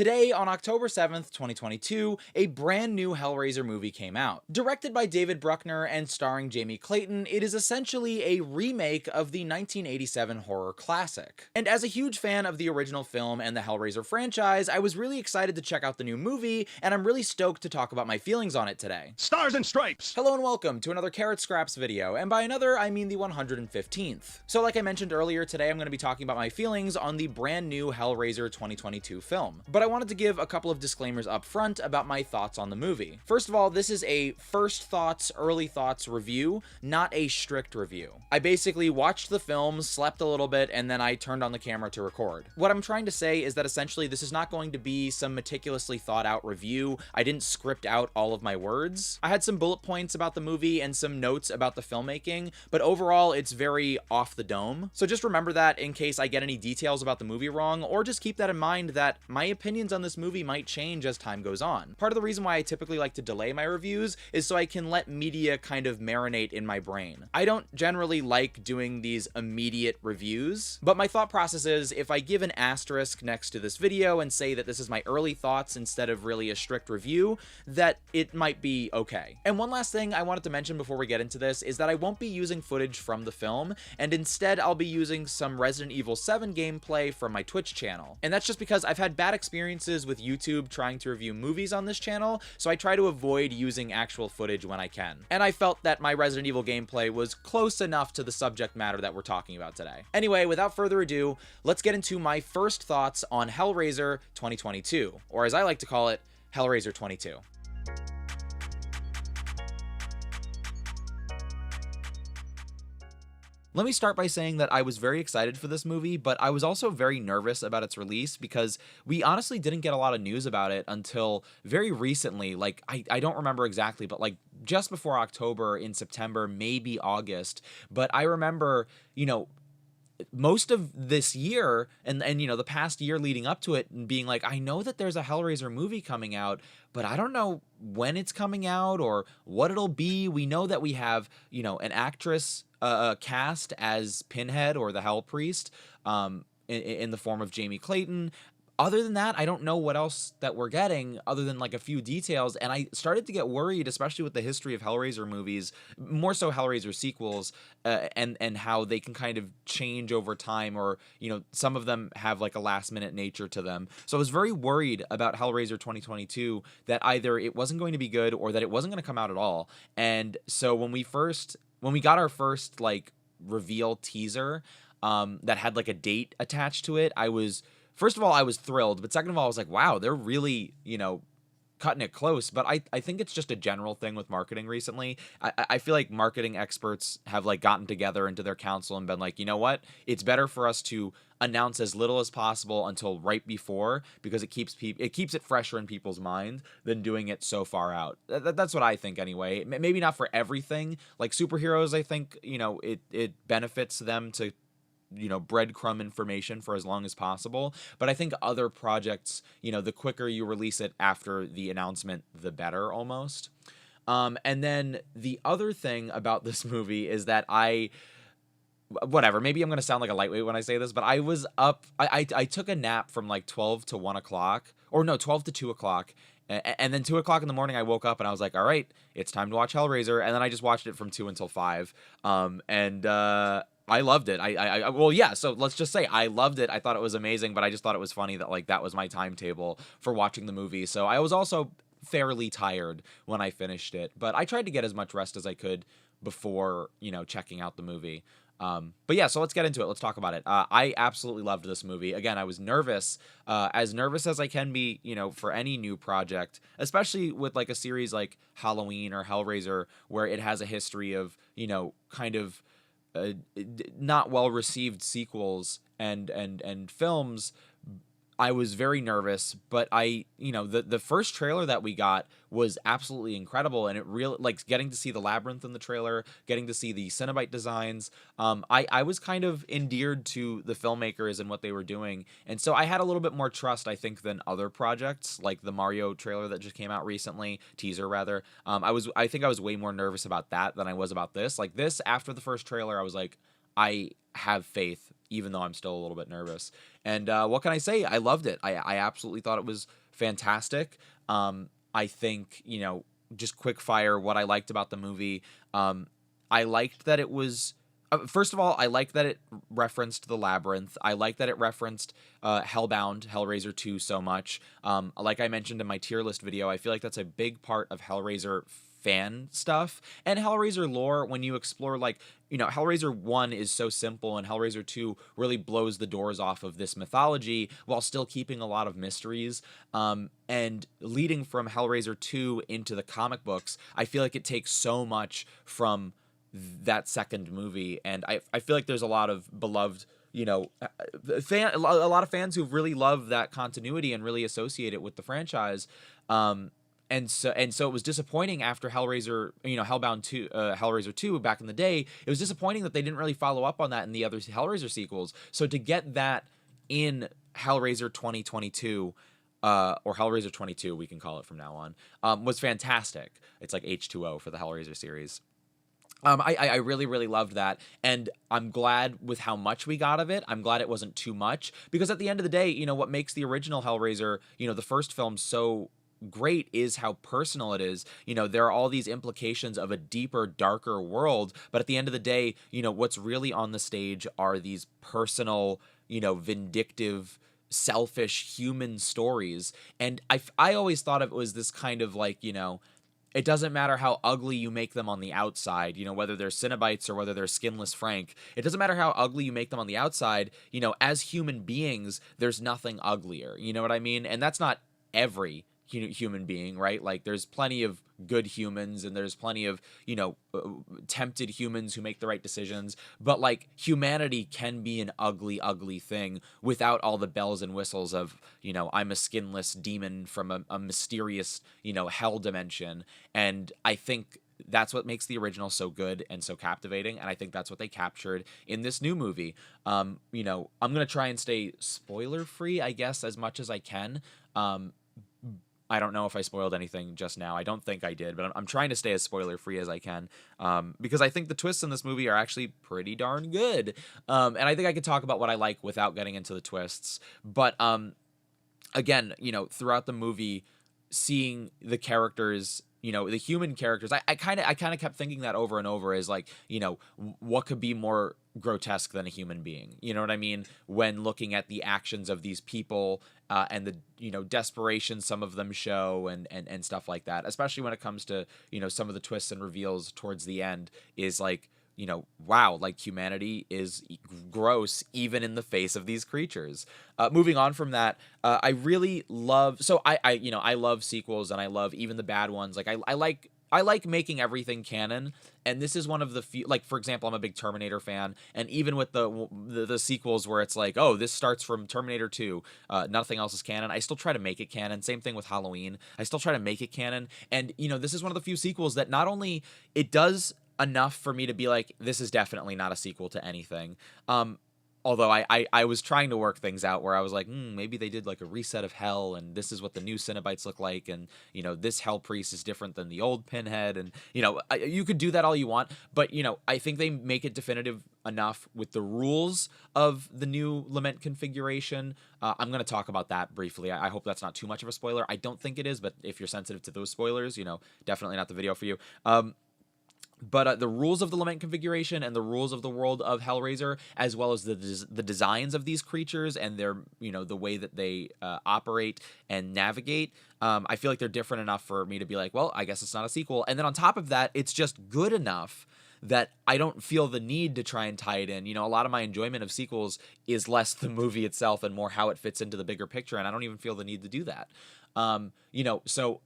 Today, on October 7th, 2022, a brand new Hellraiser movie came out. Directed by David Bruckner and starring Jamie Clayton, it is essentially a remake of the 1987 horror classic. And as a huge fan of the original film and the Hellraiser franchise, I was really excited to check out the new movie, and I'm really stoked to talk about my feelings on it today. Stars and Stripes! Hello and welcome to another Carrot Scraps video, and by another, I mean the 115th. So like I mentioned earlier, today I'm going to be talking about my feelings on the brand new Hellraiser 2022 film. But I wanted to give a couple of disclaimers up front about my thoughts on the movie. First of all, this is a first thoughts, early thoughts review, not a strict review. I basically watched the film, slept a little bit, and then I turned on the camera to record. What I'm trying to say is that essentially this is not going to be some meticulously thought out review. I didn't script out all of my words. I had some bullet points about the movie and some notes about the filmmaking, but overall it's very off the dome. So just remember that in case I get any details about the movie wrong, or just keep that in mind that my opinions on this movie might change as time goes on. Part of the reason why I typically like to delay my reviews is so I can let media kind of marinate in my brain. I don't generally like doing these immediate reviews, but my thought process is if I give an asterisk next to this video and say that this is my early thoughts instead of really a strict review, that it might be okay. And one last thing I wanted to mention before we get into this is that I won't be using footage from the film, and instead I'll be using some Resident Evil 7 gameplay from my Twitch channel. And that's just because I've had bad experiences with YouTube trying to review movies on this channel, so I try to avoid using actual footage when I can. And I felt that my Resident Evil gameplay was close enough to the subject matter that we're talking about today. Anyway, without further ado, let's get into my first thoughts on Hellraiser 2022, or as I like to call it, Hellraiser 22. Let me start by saying that I was very excited for this movie, but I was also very nervous about its release because we honestly didn't get a lot of news about it until very recently. Like, I don't remember exactly, but like just before October, in September, maybe August. But I remember, most of this year and the past year leading up to it and being like, I know that there's a Hellraiser movie coming out, but I don't know when it's coming out or what it'll be. We know that we have, an actress cast as Pinhead or the Hell Priest in the form of Jamie Clayton. Other than that, I don't know what else that we're getting other than like a few details. And I started to get worried, especially with the history of Hellraiser movies, more so Hellraiser sequels, and how they can kind of change over time, or, some of them have like a last minute nature to them. So I was very worried about Hellraiser 2022 that either it wasn't going to be good or that it wasn't going to come out at all. And so when we got our first like reveal teaser that had like a date attached to it, first of all, I was thrilled, but second of all, I was like, wow, they're really, cutting it close. But I think it's just a general thing with marketing recently. I feel like marketing experts have like gotten together into their council and been like, you know what? It's better for us to announce as little as possible until right before, because it keeps it fresher in people's mind than doing it so far out. That's what I think anyway. Maybe not for everything. Like superheroes, I think, it benefits them to breadcrumb information for as long as possible. But I think other projects, the quicker you release it after the announcement, the better almost. And then the other thing about this movie is that maybe I'm going to sound like a lightweight when I say this, but I was up, I took a nap from like 12 to 1 o'clock, or no, 12 to 2 o'clock. And then 2 o'clock in the morning, I woke up and I was like, all right, it's time to watch Hellraiser. And then I just watched it from 2 until 5. I loved it. So let's just say I loved it. I thought it was amazing, but I just thought it was funny that like that was my timetable for watching the movie. So I was also fairly tired when I finished it, but I tried to get as much rest as I could before, checking out the movie. But yeah, so let's get into it. Let's talk about it. I absolutely loved this movie. Again, I was nervous, as nervous as I can be, for any new project, especially with like a series like Halloween or Hellraiser, where it has a history of, kind of not well received sequels and films. I was very nervous, but the first trailer that we got was absolutely incredible, and it really, like, getting to see the labyrinth in the trailer, getting to see the Cenobite designs. I was kind of endeared to the filmmakers and what they were doing, and so I had a little bit more trust, I think, than other projects like the Mario trailer that just came out recently, teaser rather. I think I was way more nervous about that than I was about this. Like this, after the first trailer, I was like, I have faith even though I'm still a little bit nervous. And what can I say? I loved it. I absolutely thought it was fantastic. I think, just quick fire what I liked about the movie. I liked that it was. First of all, I liked that it referenced the labyrinth. I like that it referenced Hellbound, Hellraiser 2 so much. Like I mentioned in my tier list video, I feel like that's a big part of Hellraiser fan stuff and Hellraiser lore. When you explore, like, Hellraiser 1 is so simple, and Hellraiser 2 really blows the doors off of this mythology while still keeping a lot of mysteries. And leading from Hellraiser 2 into the comic books, I feel like it takes so much from that second movie, and I feel like there's a lot of beloved, a lot of fans who really love that continuity and really associate it with the franchise. And so it was disappointing after Hellraiser, Hellbound 2, Hellraiser 2 back in the day. It was disappointing that they didn't really follow up on that in the other Hellraiser sequels. So to get that in Hellraiser 2022, or Hellraiser 22, we can call it from now on, was fantastic. It's like H2O for the Hellraiser series. I really, really loved that, and I'm glad with how much we got of it. I'm glad it wasn't too much, because at the end of the day, what makes the original Hellraiser, the first film, so great is how personal it is. There are all these implications of a deeper, darker world, but at the end of the day, what's really on the stage are these personal, vindictive, selfish human stories. And I always thought it was this kind of like, it doesn't matter how ugly you make them on the outside, whether they're Cenobites or whether they're skinless Frank. It doesn't matter how ugly you make them on the outside. As human beings, there's nothing uglier. You know what I mean? And that's not every human being, right? Like, there's plenty of good humans, and there's plenty of, tempted humans who make the right decisions. But, like, humanity can be an ugly, ugly thing without all the bells and whistles of, I'm a skinless demon from a mysterious, hell dimension. And I think that's what makes the original so good and so captivating, and I think that's what they captured in this new movie. I'm gonna try and stay spoiler free, I guess, as much as I can. I don't know if I spoiled anything just now. I don't think I did, but I'm trying to stay as spoiler free as I can, because I think the twists in this movie are actually pretty darn good. And I think I could talk about what I like without getting into the twists. But again, throughout the movie, seeing the characters, the human characters, I kind of kept thinking that over and over, is like, what could be more grotesque than a human being? You know what I mean? When looking at the actions of these people, and the, desperation some of them show, and stuff like that, especially when it comes to, some of the twists and reveals towards the end, is like, wow, like, humanity is gross even in the face of these creatures. Moving on from that, I really love, so I love sequels, and I love even the bad ones. Like, I like making everything canon, and this is one of the few, like, for example, I'm a big Terminator fan, and even with the sequels where it's like, oh, this starts from Terminator 2, nothing else is canon, I still try to make it canon. Same thing with Halloween. I still try to make it canon, and, this is one of the few sequels that not only it does enough for me to be like, this is definitely not a sequel to anything. Although I was trying to work things out where I was like, maybe they did like a reset of hell, and this is what the new Cenobites look like, and, this hell priest is different than the old Pinhead, and, you could do that all you want, but, I think they make it definitive enough with the rules of the new Lament configuration. I'm going to talk about that briefly. I hope that's not too much of a spoiler. I don't think it is, but if you're sensitive to those spoilers, definitely not the video for you. But the rules of the Lament configuration and the rules of the world of Hellraiser, as well as the designs of these creatures and their, the way that they operate and navigate, I feel like they're different enough for me to be like, well, I guess it's not a sequel. And then on top of that, it's just good enough that I don't feel the need to try and tie it in. A lot of my enjoyment of sequels is less the movie itself and more how it fits into the bigger picture, and I don't even feel the need to do that. So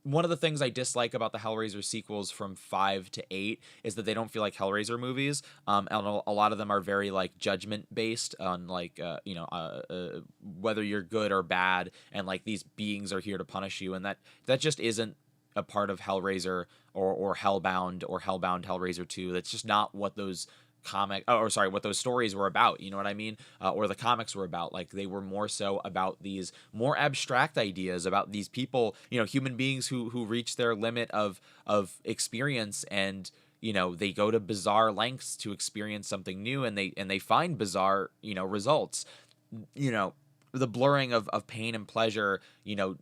one of the things I dislike about the Hellraiser sequels from 5 to 8 is that they don't feel like Hellraiser movies. And a lot of them are very like judgment based on like, whether you're good or bad, and like these beings are here to punish you. And that just isn't a part of Hellraiser or Hellbound or Hellbound Hellraiser 2. That's just not what those what those stories were about, you know what I mean? Or the comics were about. Like, they were more so about these more abstract ideas about these people, human beings who reach their limit of experience, and they go to bizarre lengths to experience something new, and they find bizarre, results. You know, the blurring of pain and pleasure,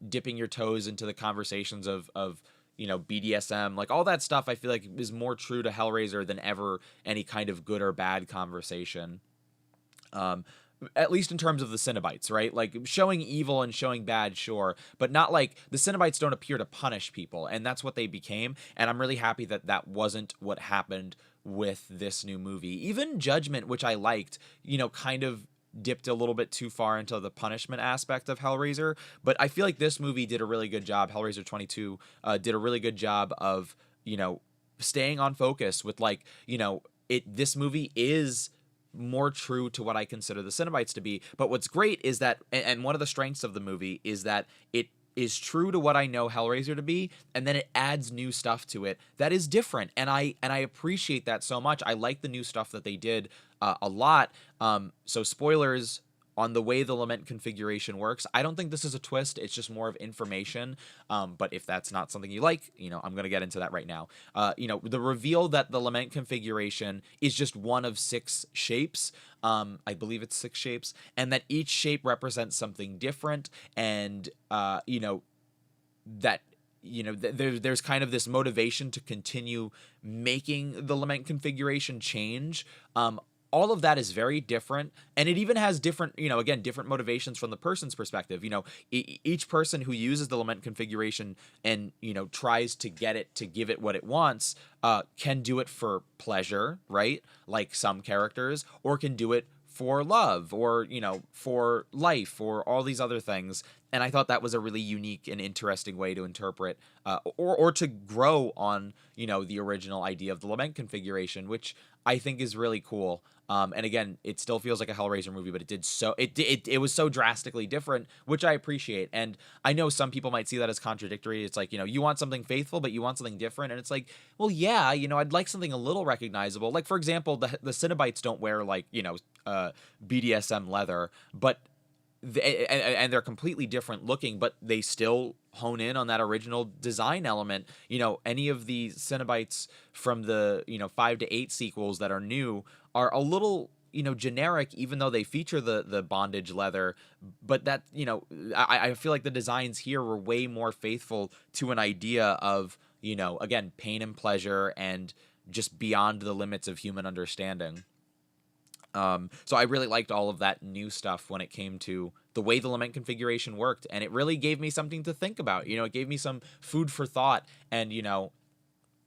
dipping your toes into the conversations of BDSM, like all that stuff, I feel like is more true to Hellraiser than ever any kind of good or bad conversation. Um, at least in terms of the Cenobites, right? Like showing evil and showing bad, sure, but not like the Cenobites don't appear to punish people, and that's what they became. And I'm really happy that that wasn't what happened with this new movie. Even Judgment, which I liked, kind of dipped a little bit too far into the punishment aspect of Hellraiser, but I feel like this movie did a really good job. Hellraiser 22 did a really good job of, staying on focus with like, this movie is more true to what I consider the Cenobites to be. But what's great is that, and one of the strengths of the movie is that it is true to what I know Hellraiser to be, and then it adds new stuff to it that is different, and I appreciate that so much. I like the new stuff that they did a lot. So spoilers on the way the lament configuration works. I don't think this is a twist. It's just more of information. But if that's not something you like, I'm going to get into that right now. The reveal that the lament configuration is just one of 6 shapes. I believe it's 6 shapes, and that each shape represents something different. And, that there's kind of this motivation to continue making the lament configuration change. All of that is very different, and it even has different, again, different motivations from the person's perspective. Each person who uses the lament configuration and, tries to get it to give it what it wants, can do it for pleasure, right? Like some characters, or can do it for love, or, for life, or all these other things. And I thought that was a really unique and interesting way to interpret, or to grow on, the original idea of the lament configuration, which I think is really cool. And again, it still feels like a Hellraiser movie, but it was so drastically different, which I appreciate. And I know some people might see that as contradictory. It's like, you want something faithful, but you want something different. And it's like, well, yeah, I'd like something a little recognizable. Like, for example, the Cenobites don't wear like, BDSM leather, but and they're completely different looking, but they still hone in on that original design element. Any of the Cenobites from the 5 to 8 sequels that are new are a little generic, even though they feature the bondage leather. But that I feel like the designs here were way more faithful to an idea of again, pain and pleasure, and just beyond the limits of human understanding. So I really liked all of that new stuff when it came to the way the lament configuration worked, and it really gave me something to think about. It gave me some food for thought, and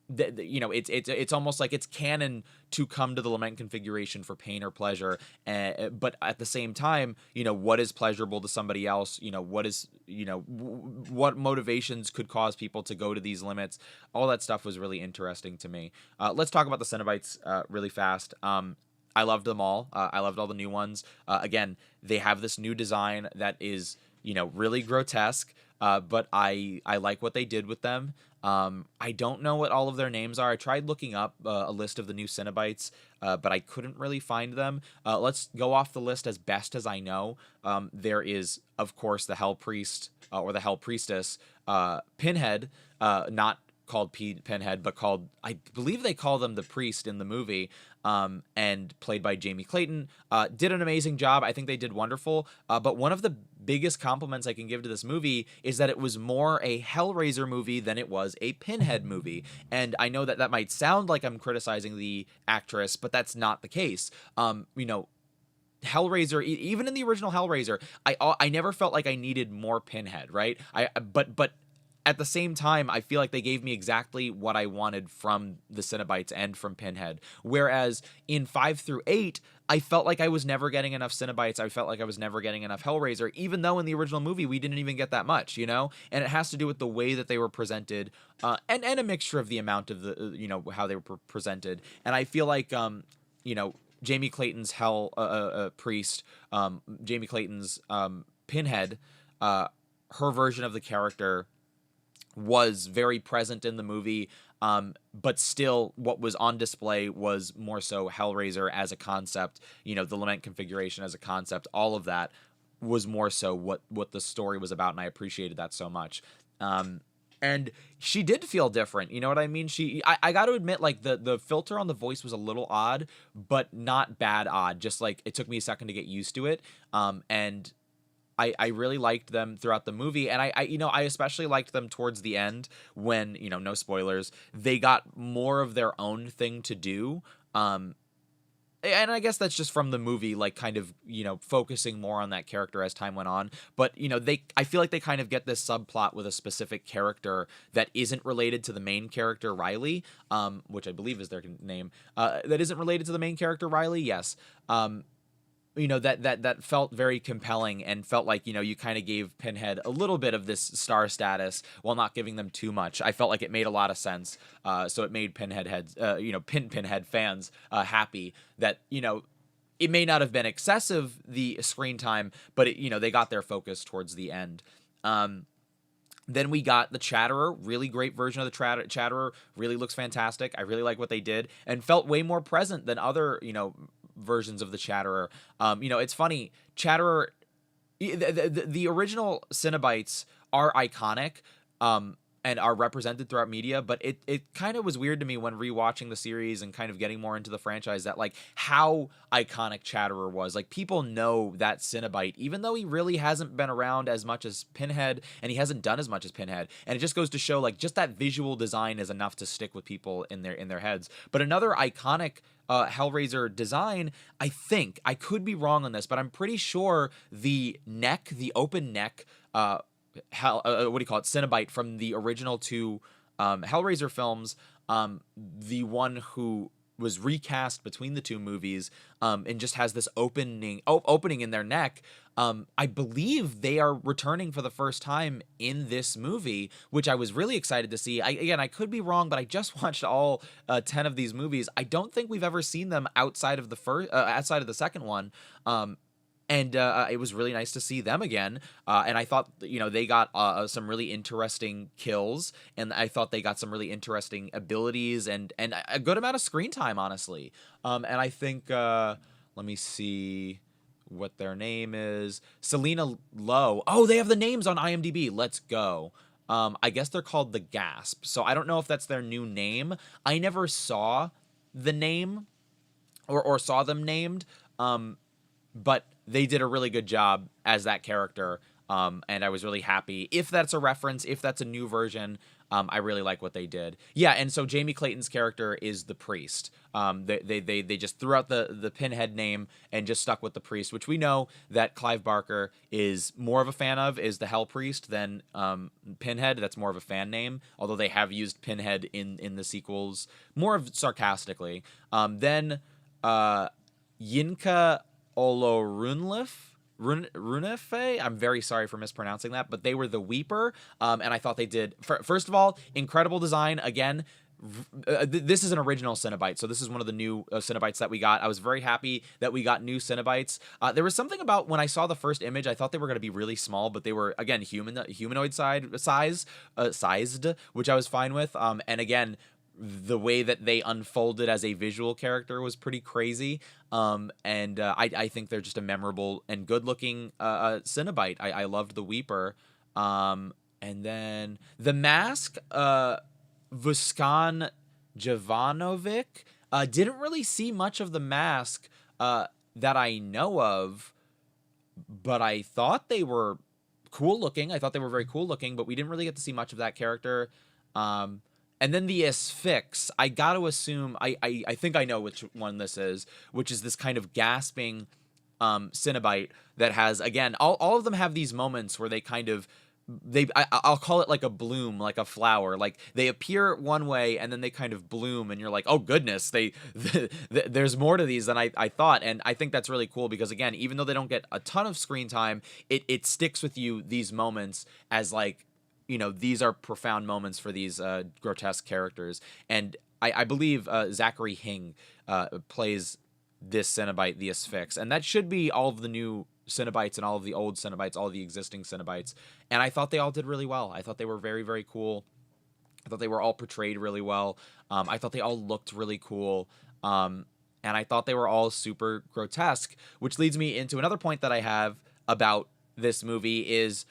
it's almost like it's canon to come to the lament configuration for pain or pleasure, but at the same time, what is pleasurable to somebody else? What motivations could cause people to go to these limits? All that stuff was really interesting to me. Let's talk about the Cenobites really fast. I loved them all. I loved all the new ones. Again, they have this new design that is, really grotesque, but I like what they did with them. I don't know what all of their names are. I tried looking up a list of the new Cenobites, but I couldn't really find them. Let's go off the list as best as I know. There is, of course, the Hell Priest, or the Hell Priestess, Pinhead, not called Pinhead, but called, I believe they call them the Priest in the movie, and played by Jamie Clayton. Did an amazing job. I think they did wonderful. But one of the biggest compliments I can give to this movie is that it was more a Hellraiser movie than it was a Pinhead movie. And I know that that might sound like I'm criticizing the actress, but that's not the case. Hellraiser, even in the original Hellraiser, I never felt like I needed more Pinhead, right? But at the same time, I feel like they gave me exactly what I wanted from the Cenobites and from Pinhead. Whereas in 5 through 8, I felt like I was never getting enough Cenobites. I felt like I was never getting enough Hellraiser, even though in the original movie we didn't even get that much, And it has to do with the way that they were presented, and a mixture of the amount of the, how they were presented. And I feel like, Jamie Clayton's Hell Priest, Jamie Clayton's Pinhead, her version of the character was very present in the movie, but still what was on display was more so Hellraiser as a concept, the lament configuration as a concept. All of that was more so what the story was about, and I appreciated that so much. and she did feel different. You know what I mean? I got to admit, like the filter on the voice was a little odd, but not bad odd. Just like it took me a second to get used to it. And I really liked them throughout the movie, and I especially liked them towards the end when, no spoilers, they got more of their own thing to do. And I guess that's just from the movie, like kind of, focusing more on that character as time went on. But, I feel like they kind of get this subplot with a specific character that isn't related to the main character, Riley, which I believe is their name, that isn't related to the main character, Riley. Yes. That felt very compelling and felt like, you kind of gave Pinhead a little bit of this star status while not giving them too much. I felt like it made a lot of sense. So it made Pinhead fans happy that, it may not have been excessive, the screen time, but they got their focus towards the end. Then we got the Chatterer, really great version of the Chatterer, really looks fantastic. I really like what they did and felt way more present than other, versions of the Chatterer. It's funny, Chatterer, the original Cenobites are iconic, and are represented throughout media, but it kind of was weird to me when rewatching the series and kind of getting more into the franchise that, like, how iconic Chatterer was. Like, people know that Cenobite, even though he really hasn't been around as much as Pinhead, and he hasn't done as much as Pinhead. And it just goes to show, like, just that visual design is enough to stick with people in their heads. But another iconic Hellraiser design, I think, I could be wrong on this, but I'm pretty sure the open neck, what do you call it, Cenobite from the original two Hellraiser films, the one who was recast between the two movies, and just has this opening in their neck. I believe they are returning for the first time in this movie, which I was really excited to see. I could be wrong, but I just watched all 10 of these movies. I don't think we've ever seen them outside of the second one. And it was really nice to see them again. And I thought, they got some really interesting kills, and I thought they got some really interesting abilities and a good amount of screen time, honestly. And I think, let me see what their name is. Selena Lowe. Oh, they have the names on IMDb. Let's go. I guess they're called the Gasp. So I don't know if that's their new name. I never saw the name or saw them named. But they did a really good job as that character, and I was really happy. If that's a reference, if that's a new version, I really like what they did. Yeah, and so Jamie Clayton's character is the priest. They just threw out the Pinhead name and just stuck with the priest, which we know that Clive Barker is more of a fan of, is the Hell Priest, than Pinhead. That's more of a fan name, although they have used Pinhead in the sequels more of sarcastically. Then Yinka Runefe, I'm very sorry for mispronouncing that, but they were the Weeper, and I thought they did, first of all, incredible design. Again, this is an original Cenobite, so this is one of the new Cenobites that we got. I was very happy that we got new Cenobites. There was something about when I saw the first image, I thought they were going to be really small, but they were, again, humanoid sized, which I was fine with. And again, the way that they unfolded as a visual character was pretty crazy. I think they're just a memorable and good looking Cenobite. I loved the Weeper. And then the Mask, Vuskan Jovanovic, didn't really see much of the Mask that I know of, but I thought they were cool looking. I thought they were very cool looking, but we didn't really get to see much of that character. And then the Asphyx, I got to assume, I think I know which one this is, which is this kind of gasping Cenobite that has, again, all of them have these moments where they kind of, I'll call it like a bloom, like a flower. Like, they appear one way and then they kind of bloom, and you're like, oh goodness, there's more to these than I thought. And I think that's really cool because, again, even though they don't get a ton of screen time, it sticks with you, these moments, as like, these are profound moments for these grotesque characters. And I believe Zachary Hing plays this Cenobite, the Asphyx. And that should be all of the new Cenobites and all of the old Cenobites, all of the existing Cenobites. And I thought they all did really well. I thought they were very, very cool. I thought they were all portrayed really well. I thought they all looked really cool. And I thought they were all super grotesque, which leads me into another point that I have about this movie is,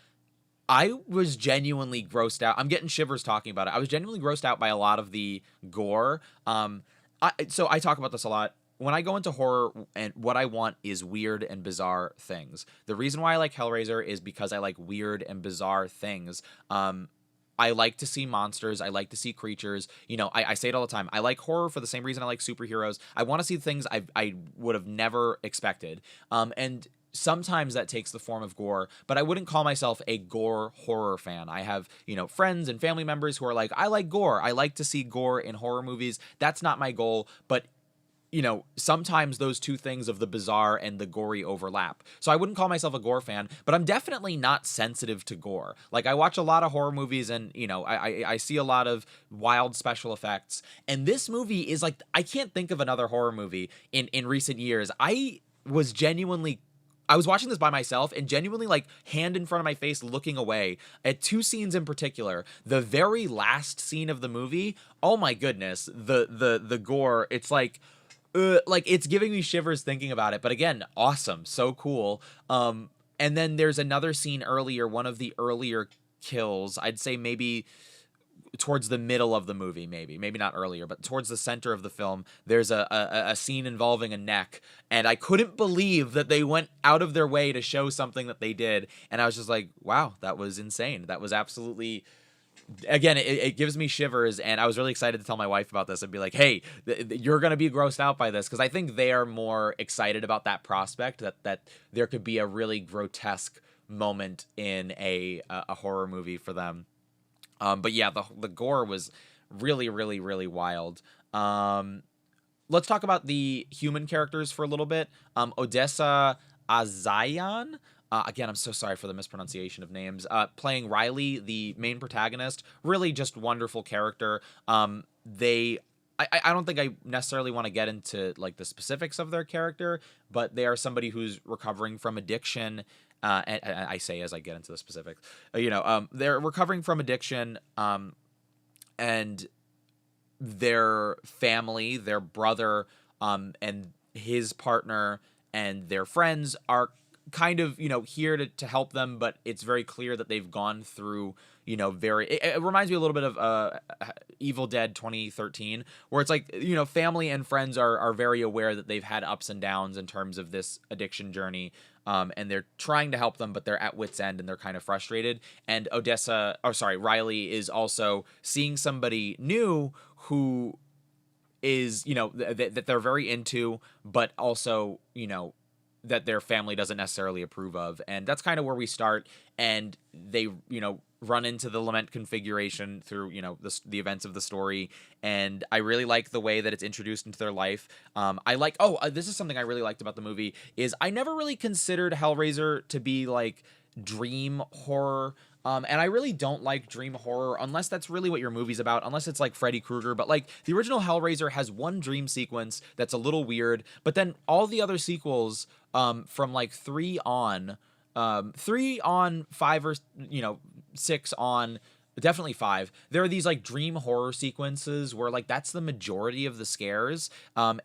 I was genuinely grossed out. I'm getting shivers talking about it. I was genuinely grossed out by a lot of the gore. So I talk about this a lot. When I go into horror, and what I want is weird and bizarre things. The reason why I like Hellraiser is because I like weird and bizarre things. I like to see monsters. I like to see creatures. I say it all the time. I like horror for the same reason I like superheroes. I want to see things I would have never expected. And sometimes that takes the form of gore, but I wouldn't call myself a gore horror fan. I have, friends and family members who are like, I like gore. I like to see gore in horror movies. That's not my goal, but sometimes those two things of the bizarre and the gory overlap. So I wouldn't call myself a gore fan, but I'm definitely not sensitive to gore. Like, I watch a lot of horror movies and, I see a lot of wild special effects. And this movie is like, I can't think of another horror movie in recent years. I was watching this by myself and genuinely, like, hand in front of my face looking away at two scenes in particular. The very last scene of the movie, oh my goodness, the gore, it's like it's giving me shivers thinking about it. But again, awesome, so cool. And then there's another scene earlier, one of the earlier kills, I'd say maybe towards the middle of the movie, maybe not earlier, but towards the center of the film, there's a scene involving a neck, and I couldn't believe that they went out of their way to show something that they did, and I was just like, wow, that was insane. That was absolutely, again, it gives me shivers, and I was really excited to tell my wife about this and be like, hey, you're going to be grossed out by this, because I think they are more excited about that prospect, that there could be a really grotesque moment in a horror movie for them. But yeah, the gore was really, really, really wild. Let's talk about the human characters for a little bit. Odessa Azayan. Again, I'm so sorry for the mispronunciation of names. Playing Riley, the main protagonist, really just wonderful character. I don't think I necessarily want to get into like the specifics of their character, but they are somebody who's recovering from addiction. And I say as I get into the specifics, they're recovering from addiction, and their family, their brother, and his partner and their friends are kind of, here to help them, but it's very clear that they've gone through, it reminds me a little bit of Evil Dead 2013, where it's like, family and friends are very aware that they've had ups and downs in terms of this addiction journey, and they're trying to help them, but they're at wit's end and they're kind of frustrated. And Riley is also seeing somebody new who is, that they're very into, but also, that their family doesn't necessarily approve of. And that's kind of where we start. And they, run into the lament configuration through, the events of the story. And I really like the way that it's introduced into their life. This is something I really liked about the movie, is I never really considered Hellraiser to be like dream horror. And I really don't like dream horror unless that's really what your movie's about, unless it's like Freddy Krueger. But like the original Hellraiser has one dream sequence that's a little weird, but then all the other sequels, from like 3 on, 5 or, 6 on, definitely 5, there are these like dream horror sequences where like that's the majority of the scares. And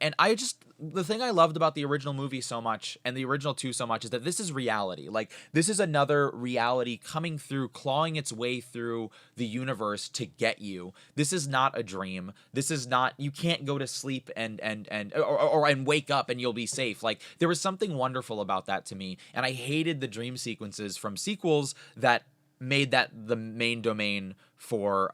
the thing I loved about the original movie so much, and the original 2 so much, is that this is reality. Like, this is another reality coming through, clawing its way through the universe to get you. This is not a dream. This is not, you can't go to sleep and wake up and you'll be safe. Like, there was something wonderful about that to me, and I hated the dream sequences from sequels that made that the main domain for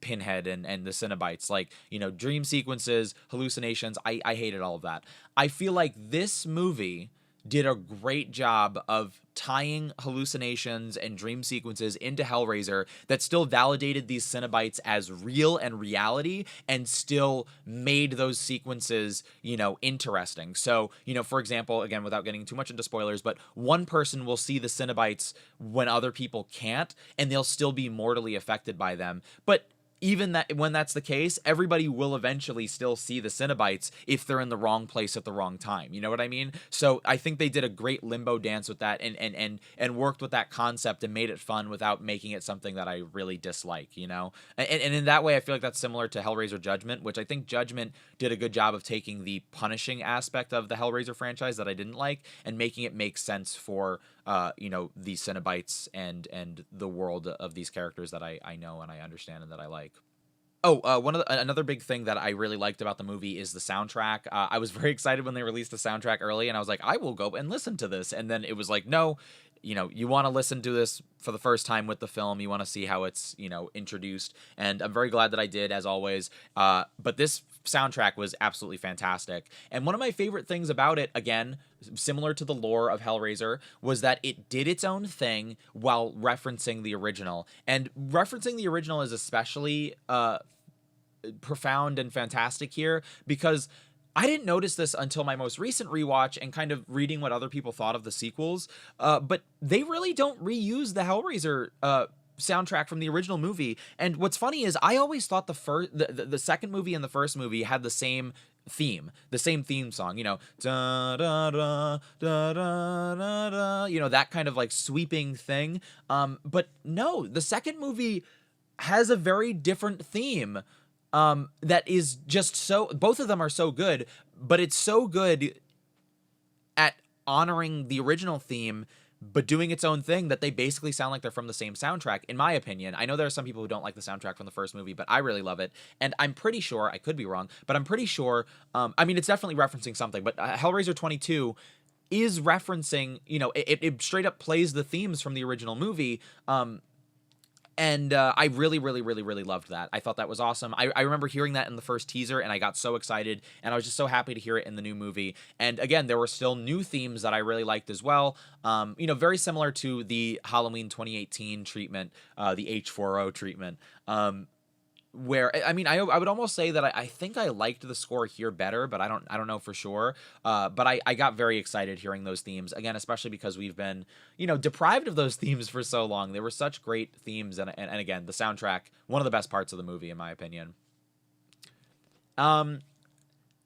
Pinhead and the Cenobites. Like, dream sequences, hallucinations, I hated all of that. I feel like this movie did a great job of tying hallucinations and dream sequences into Hellraiser that still validated these Cenobites as real and reality, and still made those sequences, interesting. So, for example, again, without getting too much into spoilers, but one person will see the Cenobites when other people can't, and they'll still be mortally affected by them. But even that, when that's the case, everybody will eventually still see the Cenobites if they're in the wrong place at the wrong time. You know what I mean? So I think they did a great limbo dance with that, and worked with that concept and made it fun without making it something that I really dislike, And in that way, I feel like that's similar to Hellraiser Judgment, which I think Judgment did a good job of taking the punishing aspect of the Hellraiser franchise that I didn't like and making it make sense for these Cenobites and the world of these characters that I know and I understand and that I like. Oh, another big thing that I really liked about the movie is the soundtrack. I was very excited when they released the soundtrack early, and I was like, I will go and listen to this. And then it was like, no, you want to listen to this for the first time with the film. You want to see how it's introduced, and I'm very glad that I did, as always. But this soundtrack was absolutely fantastic, and one of my favorite things about it, again, similar to the lore of Hellraiser, was that it did its own thing while referencing the original. And referencing the original is especially profound and fantastic here, because I didn't notice this until my most recent rewatch and kind of reading what other people thought of the sequels. But they really don't reuse the Hellraiser soundtrack from the original movie. And what's funny is I always thought the second movie and the first movie had the same theme song, da da da da da da da, that kind of like sweeping thing. But no, the second movie has a very different theme. That is just so, both of them are so good, but it's so good at honoring the original theme, but doing its own thing, that they basically sound like they're from the same soundtrack, in my opinion. I know there are some people who don't like the soundtrack from the first movie, but I really love it. And I'm pretty sure, I could be wrong, but I'm pretty sure, it's definitely referencing something, but Hellraiser 22 is referencing, it straight up plays the themes from the original movie. And I really, really, really, really loved that. I thought that was awesome. I remember hearing that in the first teaser, and I got so excited, and I was just so happy to hear it in the new movie. And again, there were still new themes that I really liked as well. Very similar to the Halloween 2018 treatment, the H40 treatment. Where I would almost say that I think I liked the score here better, but I don't know for sure. But I got very excited hearing those themes again, especially because we've been deprived of those themes for so long. They were such great themes, and again, the soundtrack, one of the best parts of the movie in my opinion.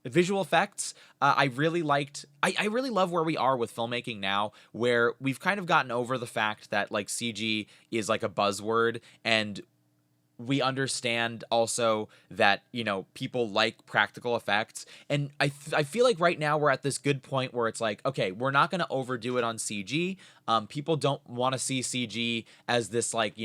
Visual effects, I really liked. I really love where we are with filmmaking now, where we've kind of gotten over the fact that like CG is like a buzzword, and we understand also that people like practical effects, and I feel like right now we're at this good point where it's like, okay, we're not going to overdo it on CG. People don't want to see CG as this like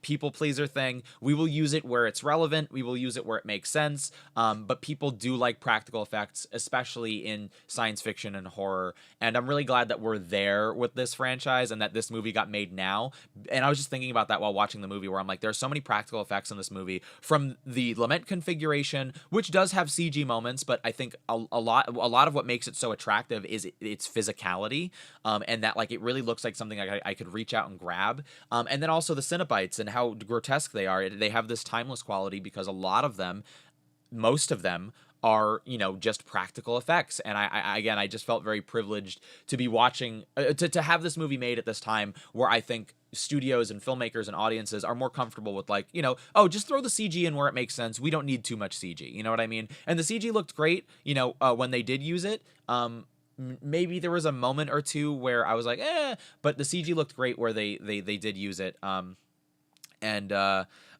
people pleaser thing. We will use it where it's relevant. We will use it where it makes sense. But people do like practical effects, especially in science fiction and horror. And I'm really glad that we're there with this franchise and that this movie got made now. And I was just thinking about that while watching the movie, where I'm like, there's so many practical effects in this movie, from the lament configuration, which does have CG moments, but I think a lot of what makes it so attractive is its physicality, and that like it really looks like something I could reach out and grab. And then also the Cenobites and how grotesque they are. They have this timeless quality because a lot of them, most of them, are just practical effects. And I just felt very privileged to be watching to have this movie made at this time, where I think studios and filmmakers and audiences are more comfortable with like, just throw the CG in where it makes sense. We don't need too much CG, you know what I mean? And the CG looked great when they did use it. Maybe there was a moment or two where I was like, but the CG looked great where they did use it. And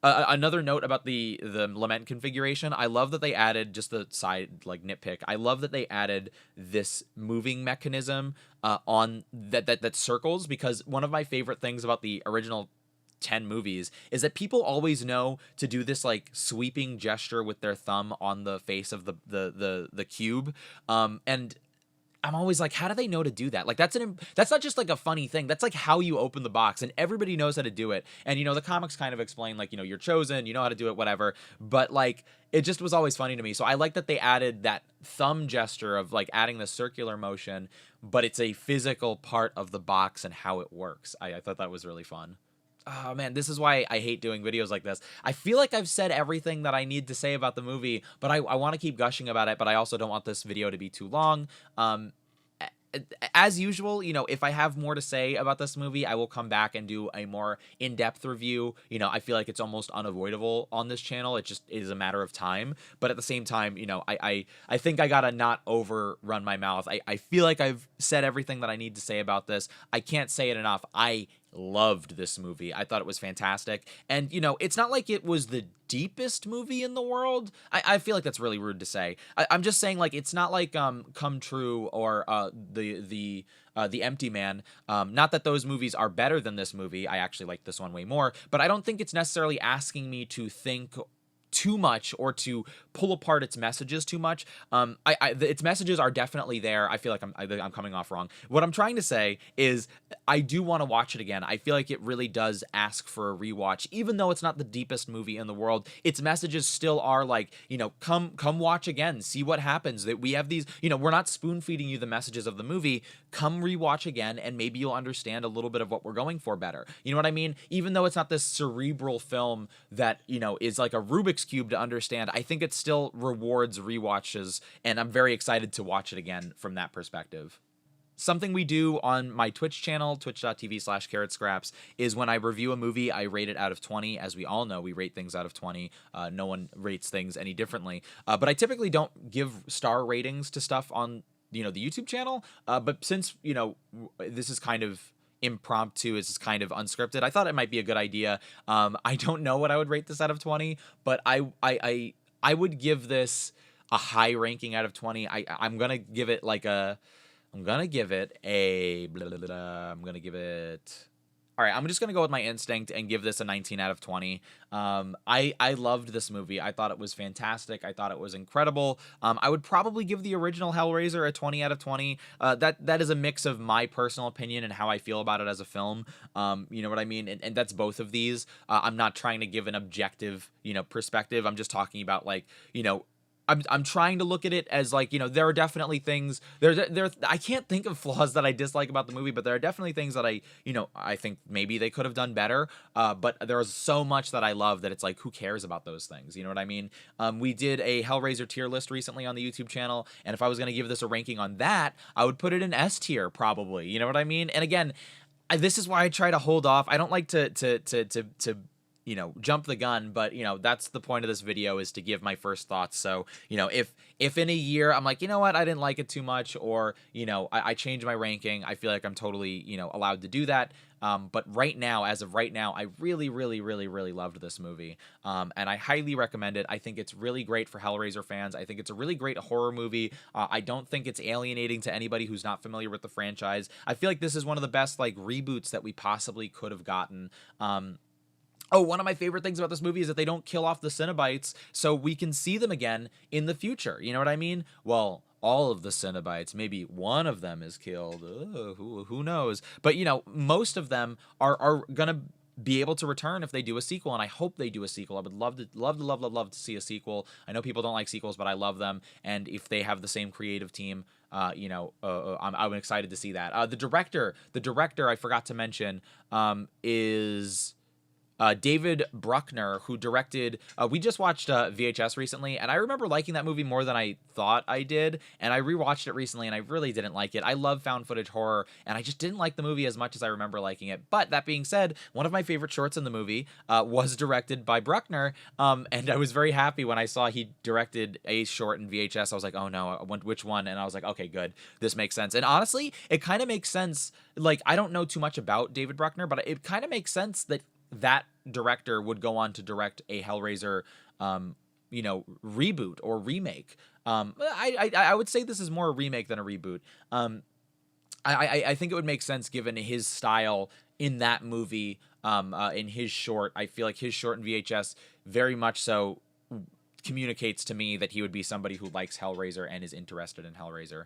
another note about the lament configuration, I love that they added, just the side like nitpick, I love that they added this moving mechanism on that circles, because one of my favorite things about the original 10 movies is that people always know to do this like sweeping gesture with their thumb on the face of the cube, and I'm always like, how do they know to do that? Like, that's not just like a funny thing. That's like how you open the box, and everybody knows how to do it. And the comics kind of explain like, you're chosen, you know how to do it, whatever. But like, it just was always funny to me. So I like that they added that thumb gesture of like adding the circular motion, but it's a physical part of the box and how it works. I thought that was really fun. Oh man, this is why I hate doing videos like this. I feel like I've said everything that I need to say about the movie, but I want to keep gushing about it, but I also don't want this video to be too long. As usual, if I have more to say about this movie, I will come back and do a more in-depth review. I feel like it's almost unavoidable on this channel. It just is a matter of time. But at the same time, I think I gotta not overrun my mouth. I feel like I've said everything that I need to say about this. I can't say it enough. I loved this movie. I thought it was fantastic. And, it's not like it was the deepest movie in the world. I feel like that's really rude to say. I'm just saying, like, it's not like Come True or the Empty Man. Not that those movies are better than this movie. I actually like this one way more. But I don't think it's necessarily asking me to think too much or to pull apart its messages too much. Its messages are definitely there. I feel like I'm coming off wrong. What I'm trying to say is I do want to watch it again. I feel like it really does ask for a rewatch, even though it's not the deepest movie in the world. Its messages still are like, come watch again, see what happens. That we have these, we're not spoon feeding you the messages of the movie. Come rewatch again, and maybe you'll understand a little bit of what we're going for better. You know what I mean? Even though it's not this cerebral film that is like a Rubik's Cube to understand, I think it still rewards rewatches, and I'm very excited to watch it again from that perspective. Something we do on my Twitch channel, twitch.tv/carrotscraps, is when I review a movie, I rate it out of 20. As we all know, we rate things out of 20. No one rates things any differently. But I typically don't give star ratings to stuff on the YouTube channel. But since this is kind of impromptu, it's kind of unscripted, I thought it might be a good idea. I don't know what I would rate this out of 20, but I would give this a high ranking out of 20. I'm gonna give it like a I'm gonna give it a blah, blah, blah, blah. I'm gonna give it all right, I'm just gonna go with my instinct and give this a 19 out of 20. I loved this movie. I thought it was fantastic. I thought it was incredible. I would probably give the original Hellraiser a 20 out of 20. That is a mix of my personal opinion and how I feel about it as a film. You know what I mean? And that's both of these. I'm not trying to give an objective, perspective. I'm just talking about like, I'm trying to look at it as like, there are definitely things there. I can't think of flaws that I dislike about the movie, but there are definitely things that I think maybe they could have done better. But there is so much that I love that it's like, who cares about those things? You know what I mean? We did a Hellraiser tier list recently on the YouTube channel, and if I was going to give this a ranking on that, I would put it in S tier probably. You know what I mean? And again, this is why I try to hold off. I don't like to jump the gun, but that's the point of this video, is to give my first thoughts. So if in a year I'm like, what, I didn't like it too much, or I changed my ranking, I feel like I'm totally allowed to do that. But as of right now, I really, really, really, really loved this movie. And I highly recommend it. I think it's really great for Hellraiser fans. I think it's a really great horror movie. I don't think it's alienating to anybody who's not familiar with the franchise. I feel like this is one of the best like reboots that we possibly could have gotten. Oh, one of my favorite things about this movie is that they don't kill off the Cenobites, so we can see them again in the future. You know what I mean? Well, all of the Cenobites, maybe one of them is killed. Who knows? But, most of them are going to be able to return if they do a sequel, and I hope they do a sequel. I would love to see a sequel. I know people don't like sequels, but I love them, and if they have the same creative team, I'm excited to see that. The director, I forgot to mention, is David Bruckner, who directed, we just watched VHS recently, and I remember liking that movie more than I thought I did, and I rewatched it recently, and I really didn't like it. I love found footage horror, and I just didn't like the movie as much as I remember liking it. But that being said, one of my favorite shorts in the movie was directed by Bruckner, and I was very happy when I saw he directed a short in VHS. I was like, oh no, which one? And I was like, okay, good, this makes sense. And honestly, it kind of makes sense. Like, I don't know too much about David Bruckner, but it kind of makes sense that director would go on to direct a Hellraiser, reboot or remake. I would say this is more a remake than a reboot. I think it would make sense given his style in that movie, in his short. I feel like his short in VHS very much so communicates to me that he would be somebody who likes Hellraiser and is interested in Hellraiser.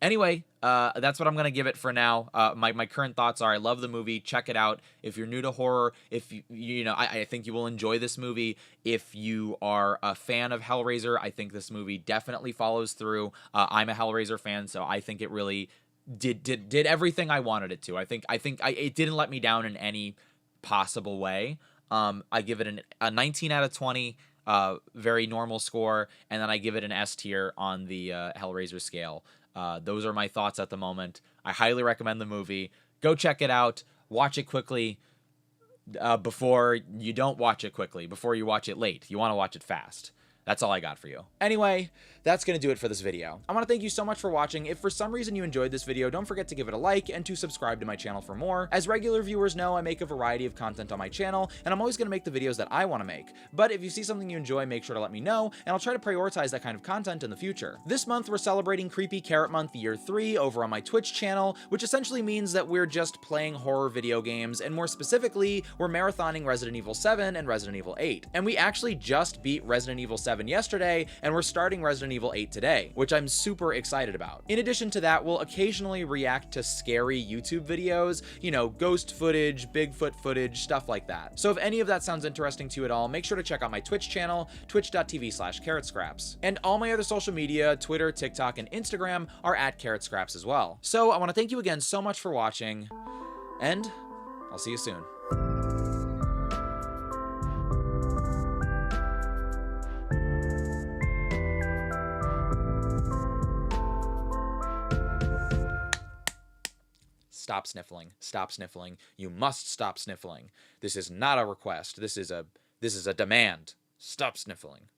Anyway, that's what I'm going to give it for now. My current thoughts are, I love the movie. Check it out. If you're new to horror, if I think you will enjoy this movie. If you are a fan of Hellraiser, I think this movie definitely follows through. I'm a Hellraiser fan, so I think it really did everything I wanted it to. I think it didn't let me down in any possible way. I give it a 19 out of 20. Very normal score, and then I give it an S tier on the Hellraiser scale. Those are my thoughts at the moment. I highly recommend the movie. Go check it out. Watch it quickly before you don't watch it quickly, before you watch it late. You want to watch it fast. That's all I got for you. Anyway, that's gonna do it for this video. I want to thank you so much for watching. If for some reason you enjoyed this video, don't forget to give it a like and to subscribe to my channel for more. As regular viewers know, I make a variety of content on my channel, and I'm always gonna make the videos that I want to make. But if you see something you enjoy, make sure to let me know, and I'll try to prioritize that kind of content in the future. This month, we're celebrating Creepy Carrot Month Year 3 over on my Twitch channel, which essentially means that we're just playing horror video games, and more specifically, we're marathoning Resident Evil 7 and Resident Evil 8. And we actually just beat Resident Evil 7 yesterday, and we're starting Resident Evil 8 today, which I'm super excited about. In addition to that, we'll occasionally react to scary YouTube videos, you know, ghost footage, Bigfoot footage, stuff like that. So if any of that sounds interesting to you at all, make sure to check out my Twitch channel, twitch.tv/carrotscraps. And all my other social media, Twitter, TikTok, and Instagram are at carrotscraps as well. So I want to thank you again so much for watching, and I'll see you soon. Stop sniffling. Stop sniffling. You must stop sniffling. This is not a request. This is a demand. Stop sniffling.